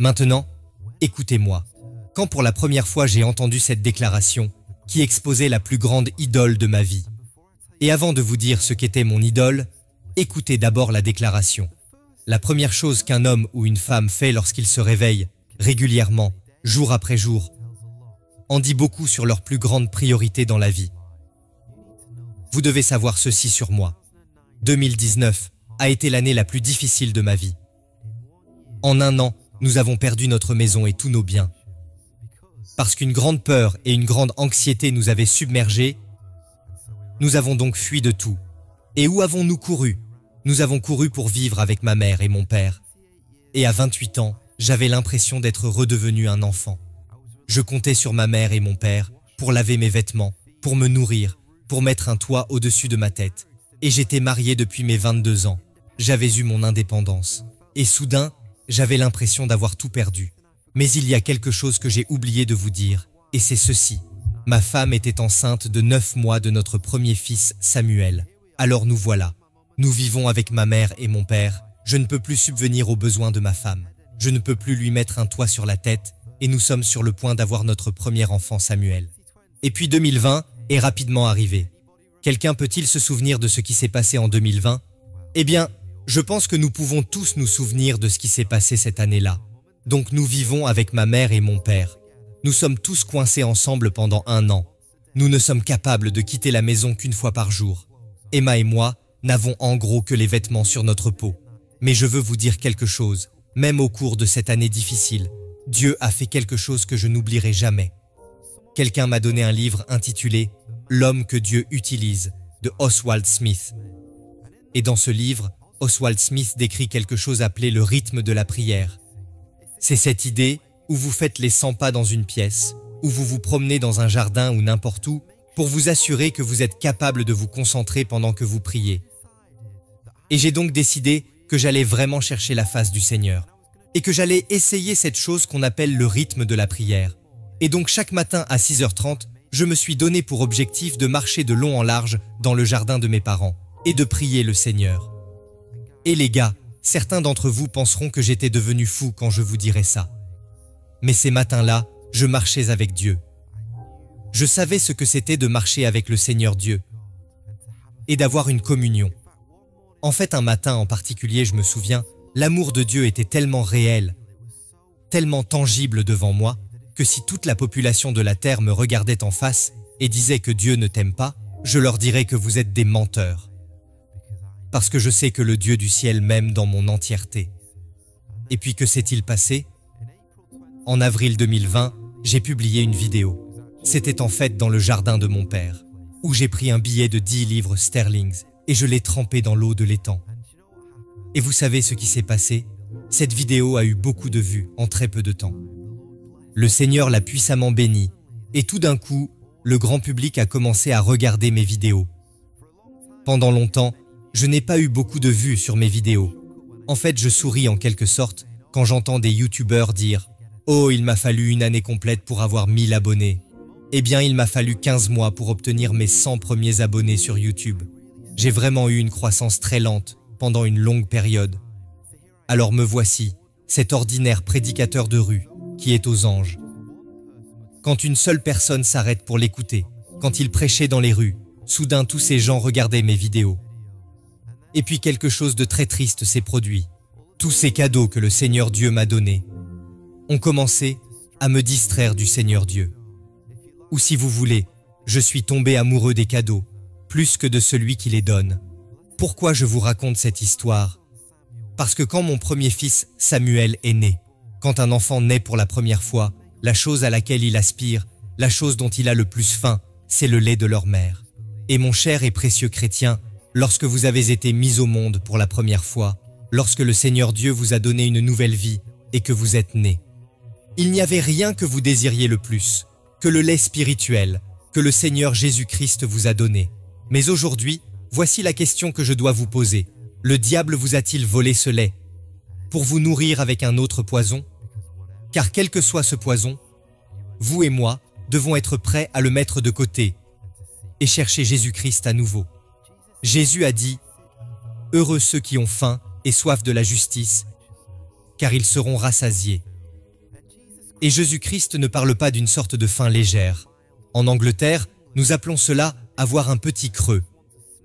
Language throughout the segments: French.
Maintenant, écoutez-moi. Quand pour la première fois j'ai entendu cette déclaration, qui exposait la plus grande idole de ma vie. Et avant de vous dire ce qu'était mon idole, écoutez d'abord la déclaration. La première chose qu'un homme ou une femme fait lorsqu'il se réveille, régulièrement, jour après jour, en dit beaucoup sur leur plus grande priorité dans la vie. Vous devez savoir ceci sur moi. 2019 a été l'année la plus difficile de ma vie. En un an, nous avons perdu notre maison et tous nos biens. Parce qu'une grande peur et une grande anxiété nous avaient submergés, nous avons donc fui de tout. Et où avons-nous couru? Nous avons couru pour vivre avec ma mère et mon père. Et à 28 ans, j'avais l'impression d'être redevenu un enfant. Je comptais sur ma mère et mon père pour laver mes vêtements, pour me nourrir, pour mettre un toit au-dessus de ma tête. Et j'étais marié depuis mes 22 ans. J'avais eu mon indépendance. Et soudain, j'avais l'impression d'avoir tout perdu. Mais il y a quelque chose que j'ai oublié de vous dire, et c'est ceci. Ma femme était enceinte de 9 mois de notre premier fils, Samuel. Alors nous voilà. Nous vivons avec ma mère et mon père. Je ne peux plus subvenir aux besoins de ma femme. Je ne peux plus lui mettre un toit sur la tête, et nous sommes sur le point d'avoir notre premier enfant, Samuel. Et puis 2020 est rapidement arrivé. Quelqu'un peut-il se souvenir de ce qui s'est passé en 2020? Eh bien, je pense que nous pouvons tous nous souvenir de ce qui s'est passé cette année-là. Donc nous vivons avec ma mère et mon père. Nous sommes tous coincés ensemble pendant 1 an. Nous ne sommes capables de quitter la maison qu'une fois par jour. Emma et moi n'avons en gros que les vêtements sur notre peau. Mais je veux vous dire quelque chose. Même au cours de cette année difficile, Dieu a fait quelque chose que je n'oublierai jamais. Quelqu'un m'a donné un livre intitulé « L'homme que Dieu utilise » de Oswald Smith. Et dans ce livre, Oswald Smith décrit quelque chose appelé le rythme de la prière. C'est cette idée où vous faites les 100 pas dans une pièce, où vous vous promenez dans un jardin ou n'importe où, pour vous assurer que vous êtes capable de vous concentrer pendant que vous priez. Et j'ai donc décidé que j'allais vraiment chercher la face du Seigneur, et que j'allais essayer cette chose qu'on appelle le rythme de la prière. Et donc chaque matin à 6h30, je me suis donné pour objectif de marcher de long en large dans le jardin de mes parents, et de prier le Seigneur. Et les gars, certains d'entre vous penseront que j'étais devenu fou quand je vous dirai ça. Mais ces matins-là, je marchais avec Dieu. Je savais ce que c'était de marcher avec le Seigneur Dieu et d'avoir une communion. En fait, un matin en particulier, je me souviens, l'amour de Dieu était tellement réel, tellement tangible devant moi, que si toute la population de la terre me regardait en face et disait que Dieu ne t'aime pas, je leur dirais que vous êtes des menteurs. Parce que je sais que le Dieu du ciel m'aime dans mon entièreté. Et puis que s'est-il passé? En avril 2020, j'ai publié une vidéo. C'était en fait dans le jardin de mon père, où j'ai pris un billet de 10 livres sterling et je l'ai trempé dans l'eau de l'étang. Et vous savez ce qui s'est passé? Cette vidéo a eu beaucoup de vues en très peu de temps. Le Seigneur l'a puissamment bénie, et tout d'un coup, le grand public a commencé à regarder mes vidéos. Pendant longtemps, je n'ai pas eu beaucoup de vues sur mes vidéos. En fait, je souris en quelque sorte quand j'entends des youtubeurs dire « Oh, il m'a fallu une année complète pour avoir 1000 abonnés. » Eh bien, il m'a fallu 15 mois pour obtenir mes 100 premiers abonnés sur YouTube. J'ai vraiment eu une croissance très lente pendant une longue période. Alors me voici, cet ordinaire prédicateur de rue qui est aux anges. Quand une seule personne s'arrête pour l'écouter, quand il prêchait dans les rues, soudain tous ces gens regardaient mes vidéos. Et puis quelque chose de très triste s'est produit. Tous ces cadeaux que le Seigneur Dieu m'a donnés ont commencé à me distraire du Seigneur Dieu. Ou si vous voulez, je suis tombé amoureux des cadeaux, plus que de celui qui les donne. Pourquoi je vous raconte cette histoire? Parce que quand mon premier fils, Samuel, est né, quand un enfant naît pour la première fois, la chose à laquelle il aspire, la chose dont il a le plus faim, c'est le lait de leur mère. Et mon cher et précieux chrétien, lorsque vous avez été mis au monde pour la première fois, lorsque le Seigneur Dieu vous a donné une nouvelle vie et que vous êtes né, il n'y avait rien que vous désiriez le plus que le lait spirituel que le Seigneur Jésus-Christ vous a donné. Mais aujourd'hui, voici la question que je dois vous poser. Le diable vous a-t-il volé ce lait pour vous nourrir avec un autre poison? Car quel que soit ce poison, vous et moi devons être prêts à le mettre de côté et chercher Jésus-Christ à nouveau. Jésus a dit « Heureux ceux qui ont faim et soif de la justice, car ils seront rassasiés. » Et Jésus-Christ ne parle pas d'une sorte de faim légère. En Angleterre, nous appelons cela avoir un petit creux,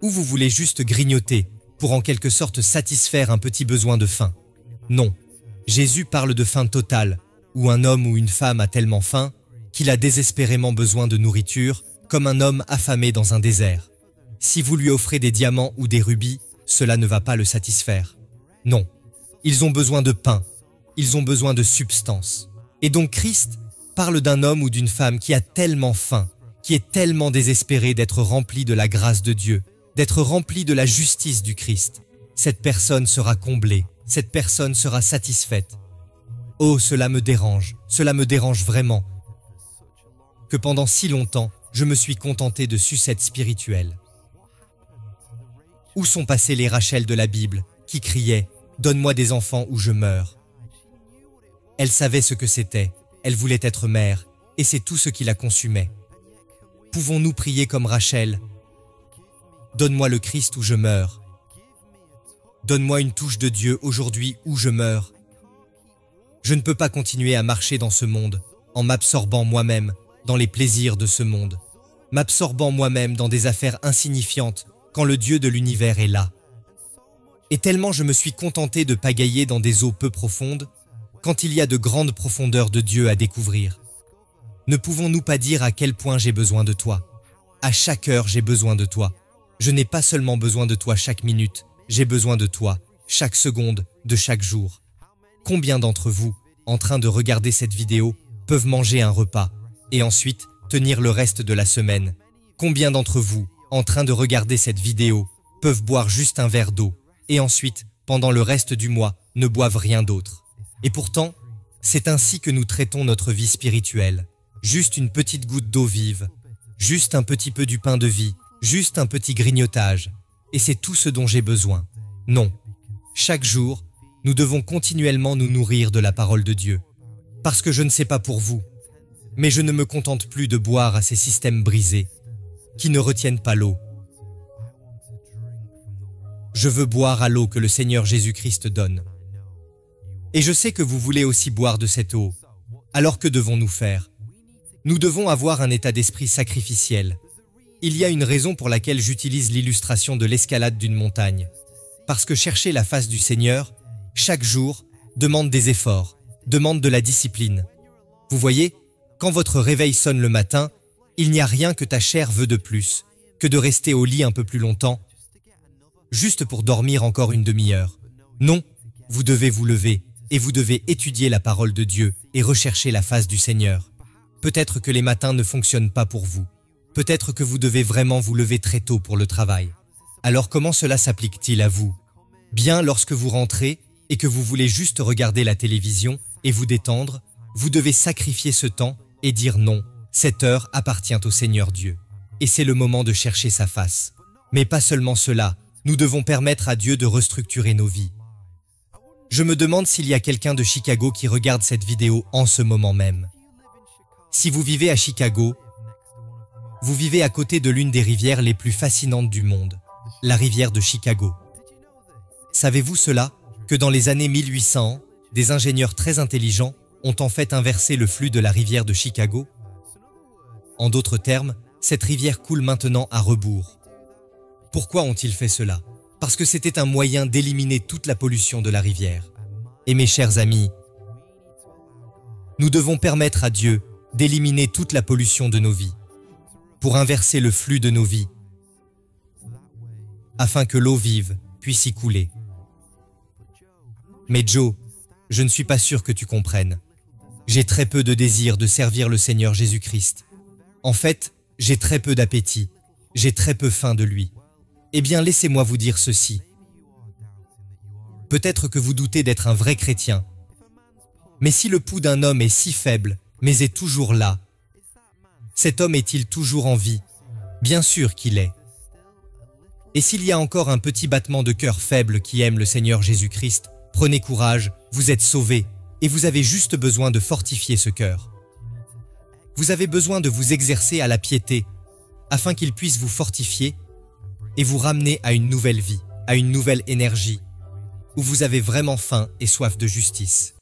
où vous voulez juste grignoter pour en quelque sorte satisfaire un petit besoin de faim. Non, Jésus parle de faim totale, où un homme ou une femme a tellement faim qu'il a désespérément besoin de nourriture, comme un homme affamé dans un désert. Si vous lui offrez des diamants ou des rubis, cela ne va pas le satisfaire. Non, ils ont besoin de pain, ils ont besoin de substance. Et donc Christ parle d'un homme ou d'une femme qui a tellement faim, qui est tellement désespéré d'être rempli de la grâce de Dieu, d'être rempli de la justice du Christ. Cette personne sera comblée, cette personne sera satisfaite. Oh, cela me dérange vraiment, que pendant si longtemps, je me suis contenté de sucettes spirituelles. Où sont passées les Rachel de la Bible, qui criaient « Donne-moi des enfants ou je meurs ». Elle savait ce que c'était, elle voulait être mère, et c'est tout ce qui la consumait. Pouvons-nous prier comme Rachel? Donne-moi le Christ ou je meurs. Donne-moi une touche de Dieu aujourd'hui ou je meurs. Je ne peux pas continuer à marcher dans ce monde, en m'absorbant moi-même dans les plaisirs de ce monde, m'absorbant moi-même dans des affaires insignifiantes quand le Dieu de l'univers est là. Et tellement je me suis contenté de pagailler dans des eaux peu profondes, quand il y a de grandes profondeurs de Dieu à découvrir. Ne pouvons-nous pas dire à quel point j'ai besoin de toi? À chaque heure, j'ai besoin de toi. Je n'ai pas seulement besoin de toi chaque minute, j'ai besoin de toi chaque seconde de chaque jour. Combien d'entre vous, en train de regarder cette vidéo, peuvent manger un repas et ensuite tenir le reste de la semaine? Combien d'entre vous, en train de regarder cette vidéo, peuvent boire juste un verre d'eau et ensuite, pendant le reste du mois, ne boivent rien d'autre? Et pourtant, c'est ainsi que nous traitons notre vie spirituelle. Juste une petite goutte d'eau vive, juste un petit peu du pain de vie, juste un petit grignotage. Et c'est tout ce dont j'ai besoin. Non. Chaque jour, nous devons continuellement nous nourrir de la parole de Dieu. Parce que je ne sais pas pour vous, mais je ne me contente plus de boire à ces systèmes brisés, qui ne retiennent pas l'eau. Je veux boire à l'eau que le Seigneur Jésus-Christ donne. Et je sais que vous voulez aussi boire de cette eau. Alors que devons-nous faire? Nous devons avoir un état d'esprit sacrificiel. Il y a une raison pour laquelle j'utilise l'illustration de l'escalade d'une montagne. Parce que chercher la face du Seigneur, chaque jour, demande des efforts, demande de la discipline. Vous voyez, quand votre réveil sonne le matin, il n'y a rien que ta chair veut de plus, que de rester au lit un peu plus longtemps, juste pour dormir encore une demi-heure. Non, vous devez vous lever et vous devez étudier la parole de Dieu et rechercher la face du Seigneur. Peut-être que les matins ne fonctionnent pas pour vous. Peut-être que vous devez vraiment vous lever très tôt pour le travail. Alors comment cela s'applique-t-il à vous? Bien, lorsque vous rentrez et que vous voulez juste regarder la télévision et vous détendre, vous devez sacrifier ce temps et dire non, cette heure appartient au Seigneur Dieu. Et c'est le moment de chercher sa face. Mais pas seulement cela, nous devons permettre à Dieu de restructurer nos vies. Je me demande s'il y a quelqu'un de Chicago qui regarde cette vidéo en ce moment même. Si vous vivez à Chicago, vous vivez à côté de l'une des rivières les plus fascinantes du monde, la rivière de Chicago. Savez-vous cela, que dans les années 1800, des ingénieurs très intelligents ont en fait inversé le flux de la rivière de Chicago? En d'autres termes, cette rivière coule maintenant à rebours. Pourquoi ont-ils fait cela? Parce que c'était un moyen d'éliminer toute la pollution de la rivière. Et mes chers amis, nous devons permettre à Dieu d'éliminer toute la pollution de nos vies, pour inverser le flux de nos vies, afin que l'eau vive puisse y couler. Mais Joe, je ne suis pas sûr que tu comprennes. J'ai très peu de désir de servir le Seigneur Jésus-Christ. En fait, j'ai très peu d'appétit, j'ai très peu faim de lui. Eh bien, laissez-moi vous dire ceci. Peut-être que vous doutez d'être un vrai chrétien, mais si le pouls d'un homme est si faible, mais est toujours là, cet homme est-il toujours en vie? Bien sûr qu'il est. Et s'il y a encore un petit battement de cœur faible qui aime le Seigneur Jésus-Christ, prenez courage, vous êtes sauvés, et vous avez juste besoin de fortifier ce cœur. Vous avez besoin de vous exercer à la piété, afin qu'il puisse vous fortifier et vous ramener à une nouvelle vie, à une nouvelle énergie, où vous avez vraiment faim et soif de justice.